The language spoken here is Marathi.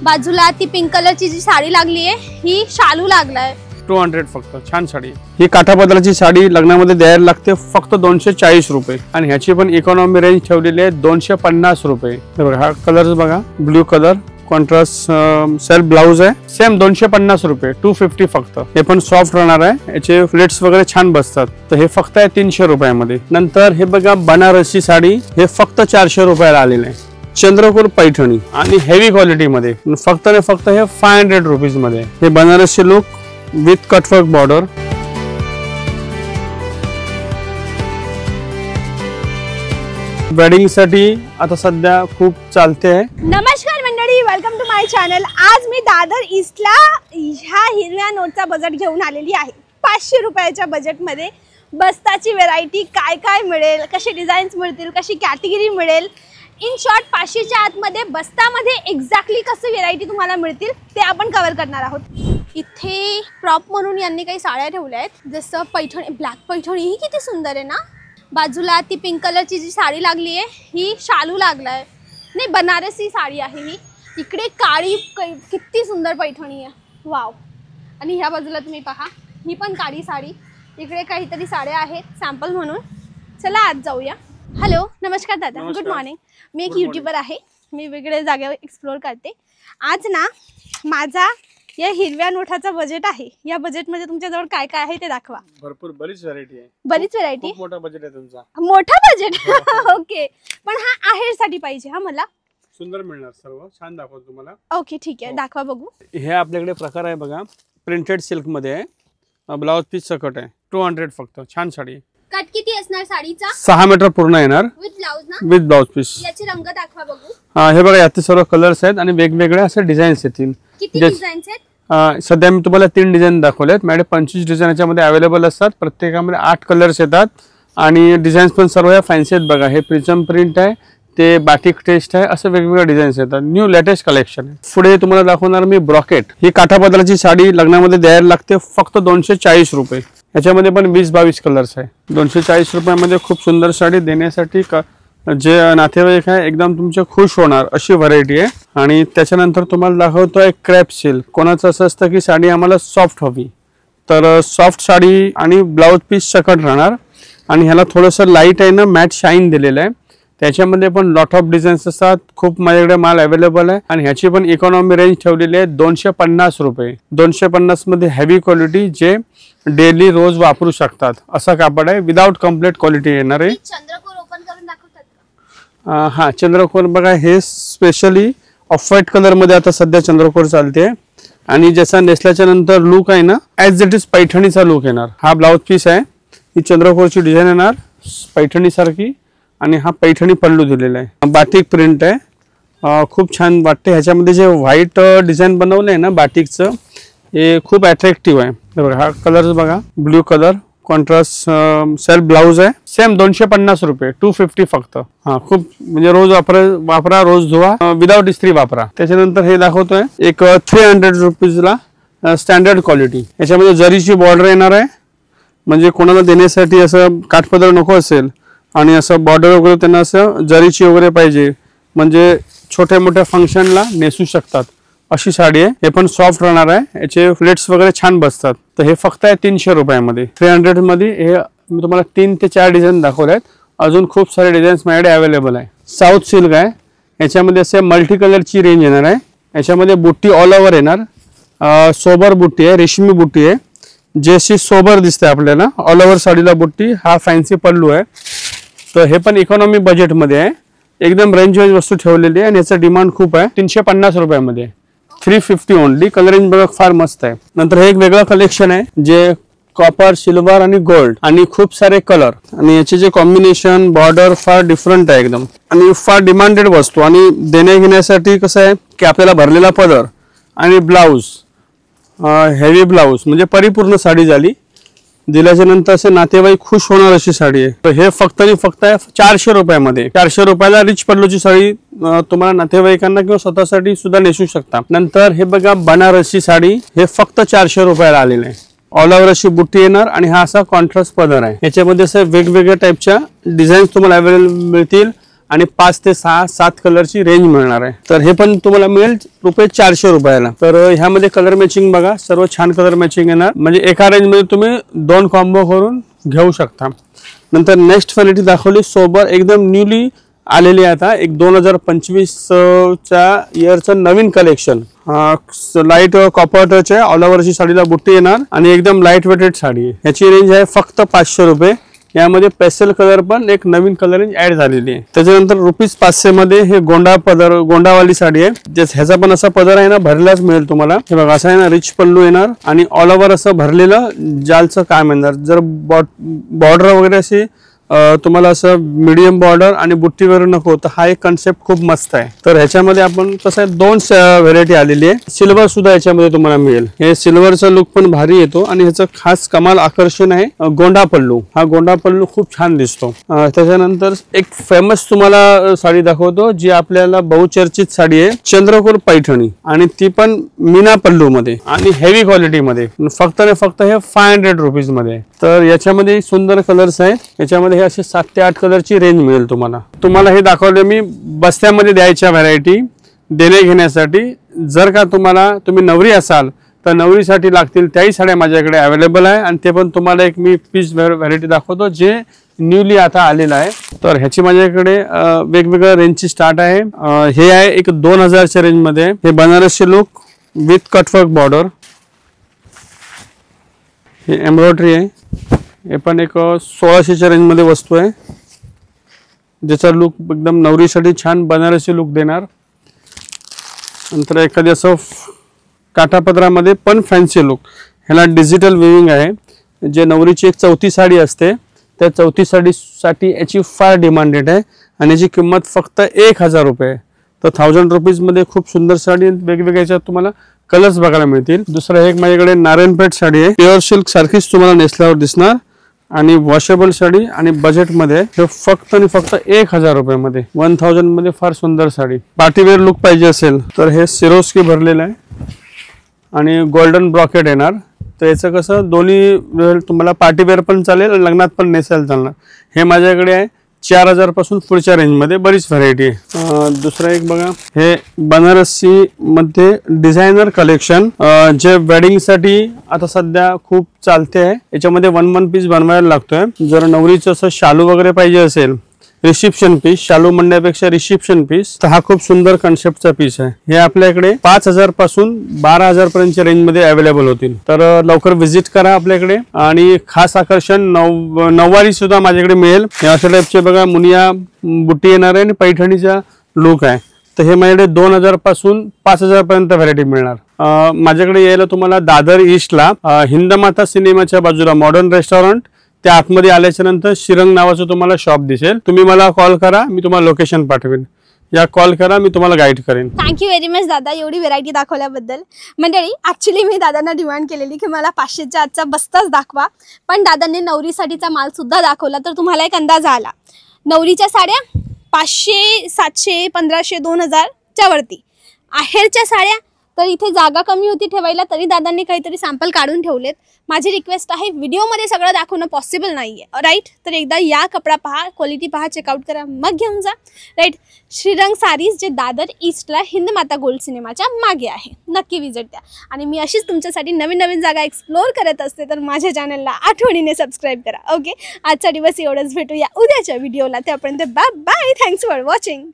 बाजूला ती पिंक कलरची जी साडी लागली आहे ही शालू लागलाय 200 फक्त छान साडी। ही काठापदराची साडी लग्नामध्ये द्यायला लागते फक्त 240 रुपये आणि ह्याची पण इकॉनॉमी रेंज ठेवलेली आहे 250 रुपये। हा कलर बघा blue colour contrast self blouse आहे सेम 250 रुपये 250 फक्त। हे पण सॉफ्ट राहणार आहे याचे फ्लेट्स वगैरे छान बसतात तर हे फक्त आहे 300 रुपयामध्ये। नंतर हे बघा बनारसी साडी हे फक्त 400 रुपयाला आलेले आहे। चंद्रकोर पैठणी आणि हेवी क्वालिटी मध्ये फक्त हे 500 रुपीज मध्ये। हे Banarasi look with cutwork border. Wedding साठी आता सध्या खूप चालते आहे। नमस्कार मंडळी, वेलकम टू माय चॅनल। आज मी दादर ईस्टला ह्या हिरव्या नोटचा बजेट घेऊन आलेली आहे। 500 रुपयाच्या बजेट मध्ये बस्ताची व्हेरायटी काय काय मिळेल, कसे डिझाईन्स मिळतील, कशी कॅटेगरी मिळेल, इन शॉर्ट 500च्या आतमध्ये बस्तामध्ये एक्झॅक्टली कसे व्हेरायटी तुम्हाला मिळतील ते आपण कव्हर करणार आहोत। इथे प्रॉप म्हणून यांनी काही साड्या ठेवल्या आहेत, जसं पैठणी ब्लॅक पैठणी ही किती सुंदर आहे ना। बाजूला ती पिंक कलरची जी साडी लागली आहे ही शालू लागलाय, नाही बनारसी साडी आहे ही। इकडे काळी किती सुंदर पैठणी आहे, वाव। आणि ह्या बाजूला तुम्ही पहा ही पण काळी साडी। इकडे काहीतरी साड्या आहेत सॅम्पल म्हणून। चला आज जाऊया। हॅलो नमस्कार दादा, गुड मॉर्निंग। मी एक यूट्यूबर आहे, मी वेगवेगळ्या जागेवर एक्सप्लोर करते। आज ना माझा या हिरव्या नोटाचा बजेट आहे, या बजेटमध्ये तुमच्याजवळ काय काय आहे ते दाखवा। भरपूर बरीच व्हरायटी आहे, बरीच व्हरायटी। खूप मोठा बजेट आहे तुमचा, मोठा बजेट ओके, पण हा आहेर साठी पाहिजे हा मला। सुंदर मिळणार, सर्व छान दाखवतो तुम्हाला। ओके ठीक आहे, दाखवा बघू। हे आपल्याकडे प्रकार आहे बघा, प्रिंटेड सिल्क मध्ये आहे, ब्लाउज पीस सकट आहे, 200 फक्त। छान साडी। कट किती असणार साडीचा? 6 मीटर पूर्ण येणार विथ ब्लाउज ना, विथ ब्लाउज पीस। याचे रंग दाखवा बघू। हे बघा याचे सर्व कलर्स आहेत आणि वेगवेगळे असे डिझाईन्स येतील। किती डिझाईन्स आहेत? सध्या मी तुम्हाला 3 डिझाईन दाखवलेत, माझ्याकडे 25 डिझाईन याच्यामध्ये अवेलेबल असतात। प्रत्येकामध्ये 8 कलर्स येतात आणि डिझाईन्स पण सर्व फॅन्सी आहेत बघा। हे प्रिझम प्रिंट आहे, ते बाटिक टेस्ट आहे, असं वेगवेगळे डिझाईन्स येतात। न्यू लेटेस्ट कलेक्शन आहे। पुढे तुम्हाला दाखवणार मी ब्रॉकेट। ही काठापदराची साडी लग्नामध्ये द्यायला लागते फक्त 240 रुपये। याच्यामध्ये पण 20-22 कलर्स आहे। 240 रुपयामध्ये खूप सुंदर साडी देण्यासाठी जे नातेवाईक आहे एकदम तुमचे खुश होणार अशी व्हरायटी आहे। आणि त्याच्यानंतर तुम्हाला दाखवतोय क्रॅप सिल्क। कोणाचं असं असतं की साडी आम्हाला सॉफ्ट हवी, तर सॉफ्ट साडी आणि ब्लाउज पीस सकट राहणार आणि ह्याला थोडंसं लाईट आहे ना मॅट शाईन दिलेलं आहे। त्याच्यामध्ये पण लॉट ऑफ डिझाईन्स असतात, खूप माझ्याकडे माल अवेलेबल आहे आणि ह्याची पण इकॉनॉमी रेंज ठेवलेली आहे 250 रुपये। 250 मध्ये हेवी क्वालिटी जे डेली रोज वापरू शकतात असा कापड आहे, विदाउट कम्प्लीट क्वालिटी येणार आहे। चंद्रकोर ओपन करून दाखवतात का? हा चंद्रकोर बघा, हे स्पेशली ऑफ व्हाईट कलर मध्ये आता सध्या चंद्रकोर चालते आणि जसा नेसल्याच्या नंतर लुक आहे ना ऍज इट इज पैठणीचा लुक येणार। हा ब्लाउज पीस आहे, ही चंद्रकोरची डिझाईन येणार पैठणी सारखी आणि हा पैठणी पल्लू दिलेला आहे। बाटिक प्रिंट आहे, खूप छान वाटते। ह्याच्यामध्ये जे व्हाईट डिझाईन बनवलंय ना बाटिकचं हे खूप अट्रॅक्टिव्ह आहे। हा कलर बघा blue colour contrast self blouse आहे सेम 250 रुपये 250 फक्त। हा खूप म्हणजे रोज वापरा रोज धुवा, विदाउट इस्त्री वापरा। त्याच्यानंतर हे दाखवतोय एक 300 रुपीजला स्टँडर्ड क्वालिटी। याच्यामध्ये जरीची बॉर्डर येणार आहे, म्हणजे कोणाला देण्यासाठी असं काठपदर नको असेल आणि असं बॉर्डर वगैरे त्यांना असं जरीची वगैरे पाहिजे, म्हणजे छोट्या मोठ्या फंक्शनला नेसू शकतात अशी साडी आहे। हे पण सॉफ्ट राहणार आहे, याचे फ्लेट्स वगैरे छान बसतात। तर हे फक्त आहे 300 रुपयामध्ये। 300 मध्ये हे मी तुम्हाला 3 ते 4 डिझाईन दाखवले आहेत, अजून खूप सारे डिझाईन्स माझ्याकडे अवेलेबल आहे। साऊथ सिल्क आहे, याच्यामध्ये असे मल्टी कलरची रेंज येणार आहे। याच्यामध्ये बुट्टी ऑल ओव्हर येणार, सोबर बुट्टी आहे, रेशमी बुट्टी आहे, जशी सोबर दिसते आपल्याला। ऑल ओव्हर साडीला बुट्टी, हा फॅन्सी पल्लू आहे। तर हे पण इकॉनॉमी बजेट मध्ये आहे, एकदम रेंज वाईज वस्तू ठेवलेली आहे आणि याचं डिमांड खूप आहे। 350 रुपयामध्ये 350 ओनली। कलरिंग बघा फार मस्त आहे। नंतर हे एक वेगळं कलेक्शन आहे जे कॉपर सिल्वर आणि गोल्ड आणि खूप सारे कलर आणि याचे जे कॉम्बिनेशन बॉर्डर फार डिफरंट आहे एकदम आणि फार डिमांडेड वस्तू। आणि देण्या घेण्यासाठी कसं आहे की आपल्याला भरलेला पदर आणि ब्लाउज हेवी ब्लाउज म्हणजे परिपूर्ण साडी झाली, दिल्याच्या नंतर असे नातेवाईक खुश होणार अशी साडी आहे। तर हे फक्त आणि फक्त 400 रुपयामध्ये। 400 रुपयाला रिच पल्लूची साडी तुम्हाला नातेवाईकांना किंवा स्वतःसाठी सुद्धा नेसू शकता। नंतर हे बघा बनारसी साडी, हे फक्त 400 रुपयाला आलेले आहे। ऑल ओव्हर अशी बुट्टी येणार आणि हा असा कॉन्ट्रास्ट पदर आहे। याच्यामध्ये असे वेगवेगळ्या टाईपच्या डिझाईन्स तुम्हाला अवेलेबल मिळतील आणि 5 ते 6 7 कलरची रेंज मिळणार आहे। तर हे पण तुम्हाला मिळेल रुपये 400 रुपयाला। तर ह्यामध्ये कलर मॅचिंग बघा, सर्व छान कलर मॅचिंग येणार, म्हणजे एका रेंज मध्ये तुम्ही 2 कॉम्बो करून घेऊ शकता। नंतर नेक्स्ट व्हरायटी दाखवली सोबर, एकदम न्यूली आलेली आता एक 2025 च्या इयरचं नवीन कलेक्शन। लाईट कॉपर टच आहे, ऑल ओव्हरची साडीला बुट्टी येणार आणि एकदम लाईट वेटेड साडी आहे। याची रेंज आहे फक्त 500 रुपये। यामध्ये पेस्टल कलर पण एक नवीन कलर रेंज ऍड झालेली आहे। त्याच्यानंतर ₹500 मध्ये हे गोंडावाली साडी आहे। ह्याचा पण असा पदर आहे ना, भरलाच मिळेल तुम्हाला। हे बघा असं आहे ना, रिच पल्लू येणार आणि ऑल ओव्हर असं भरलेलं जालचं काम येणार। जर बॉर्डर वगैरे अशी तुम्हाला असं मीडियम बॉर्डर आणि बुट्टी वगैरे नको, तर हा एक कन्सेप्ट खूप मस्त आहे। तर ह्याच्यामध्ये आपण कसं आहे 2 व्हेरायटी आलेली आहे। सिल्वर सुद्धा याच्यामध्ये तुम्हाला मिळेल। हे सिल्वरचा लुक पण भारी येतो आणि ह्याचं खास कमाल आकर्षण आहे गोंडा पल्लू। हा गोंडा पल्लू खूप छान दिसतो। त्याच्यानंतर एक फेमस तुम्हाला साडी दाखवतो, जी आपल्याला बहुचर्चित साडी आहे, चंद्रकोर पैठणी, आणि ती पण मीना पल्लू मध्ये आणि हेवी क्वालिटी मध्ये, फक्त हे 500 रुपीज मध्ये। तर याच्यामध्ये सुंदर कलर्स आहेत। याच्यामध्ये असे 7 ते 8 कलरची रेंज मिळेल तुम्हाला हे दाखवले मी बस्त्यामध्ये द्यायच्या व्हरायटी देणे घेण्यासाठी। जर का तुम्ही नवरी असाल तर नवरीसाठी लागतील त्याही साड्या माझ्याकडे अवेलेबल आहे, आणि ते पण तुम्हाला एक मी पीस व्हरायटी दाखवतो जे न्यूली आता आलेला आहे। तर ह्याची माझ्याकडे वेगवेगळ्या रेंजची स्टार्ट आहे। हे आहे एक 2000च्या रेंज मध्ये, हे Banarasi look with cutwork border, हे एम्ब्रॉयडरी आहे। हे पण एक 1600च्या रेंज मध्ये वस्तू आहे, ज्याचा लुक एकदम नवरीसाठी छान बनारसी लुक देणार। नंतर एखादी असं काठापदरामध्ये पण फॅन्सी लुक, ह्याला डिजिटल विविंग आहे। जे नवरीची एक चौथी साडी असते, त्या चौथी साडीसाठी याची फार डिमांडेड आहे आणि याची किंमत फक्त 1000 रुपये। तर 1000 रुपीज मध्ये खूप सुंदर साडी, वेगवेगळ्या तुम्हाला कलर्स बघायला मिळतील। दुसरं एक माझ्याकडे नारायणपेठ साडी आहे, प्युअर सिल्क सारखीच तुम्हाला नेसल्यावर दिसणार आणि वॉशेबल साडी आणि बजेट मध्ये, हे फक्त आणि फक्त 1000 रुपयामध्ये, 1000 मध्ये फार सुंदर साडी। पार्टीवेअर लुक पाहिजे असेल तर हे सिरोस्की भरलेलं आहे आणि गोल्डन ब्रॉकेट येणार। तर याचं कसं दोन्ही तुम्हाला पार्टीवेअर पण चालेल आणि लग्नात पण नेसायला चालणार। हे माझ्याकडे आहे 4000 पासून पुढच्या रेंज मध्ये बरीच व्हरायटी आहे। दुसरा एक बघा, हे बनारसी मध्ये डिझायनर कलेक्शन, जे वेडिंग साठी आता सध्या खूप चालते आहे। याच्यामध्ये 1 पीस बनवायला लागतोय। जर नवरीचं असं शालू वगैरे पाहिजे असेल, रिसेप्शन पीस, शालू म्हणण्यापेक्षा रिसेप्शन पीस, तर हा खूप सुंदर कन्सेप्टचा पीस आहे। हे आपल्याकडे 5000 पासून 12000 पर्यंतच्या रेंज मध्ये अवेलेबल होतील। तर लवकर व्हिजिट करा आपल्याकडे। आणि खास आकर्षण नऊवारी सुद्धा माझ्याकडे मिळेल। अशा टाईपचे बघा मुनिया बुट्टी येणार आहे आणि पैठणीचा लुक आहे। तर हे माझ्याकडे 2000 पासून 5000 पर्यंत व्हरायटी मिळणार। माझ्याकडे यायला तुम्हाला दादर ईस्टला हिंदमाता सिनेमाच्या बाजूला मॉडर्न रेस्टॉरंट, त्या आतमध्ये आल्याच्या नंतर शिरंग नावाचं तुम्हाला शॉप दिसेल। तुम्ही मला कॉल करा, मी तुम्हाला लोकेशन पाठवेन, या कॉल करा, मी तुम्हाला गाईड करेन। थँक्यू व्हेरी मच दादा, एवढी व्हेरायटी दाखवल्याबद्दल। मंडळी, ऍक्च्युली मी दादांना डिमांड केलेली की मला 500च्या आजचा बस्ताच दाखवा, पण दादांनी नवरीसाठीचा माल सुद्धा दाखवला। तर तुम्हाला एक अंदाज आला, नवरीच्या साड्या 500, 700, 1500, 2000च्या वरती। आहेरच्या साड्या तर इथे जागा कमी होती ठेवायला, तरी दादांनी काहीतरी सॅम्पल काढून ठेवलेत। माझी रिक्वेस्ट आहे, व्हिडिओमध्ये सगळं दाखवणं पॉसिबल नाहीये, राईट? तर एकदा या कपडा पहा, क्वालिटी पहा, चेकआउट करा, मग घेऊन जा, राईट? श्रीरंग सारीज, जे दादर ईस्टला हिंदमाता गोल्ड सिनेमाच्या मागे आहे, नक्की विजिट द्या। आणि मी अशीच तुमच्यासाठी नवीन नवीन जागा एक्सप्लोर करत असते, तर माझ्या चॅनलला आठवणीने सबस्क्राईब करा। ओके, आजचा दिवस एवढंच, भेटूया उद्याच्या व्हिडिओला, त्यापर्यंत bye bye, thanks for watching.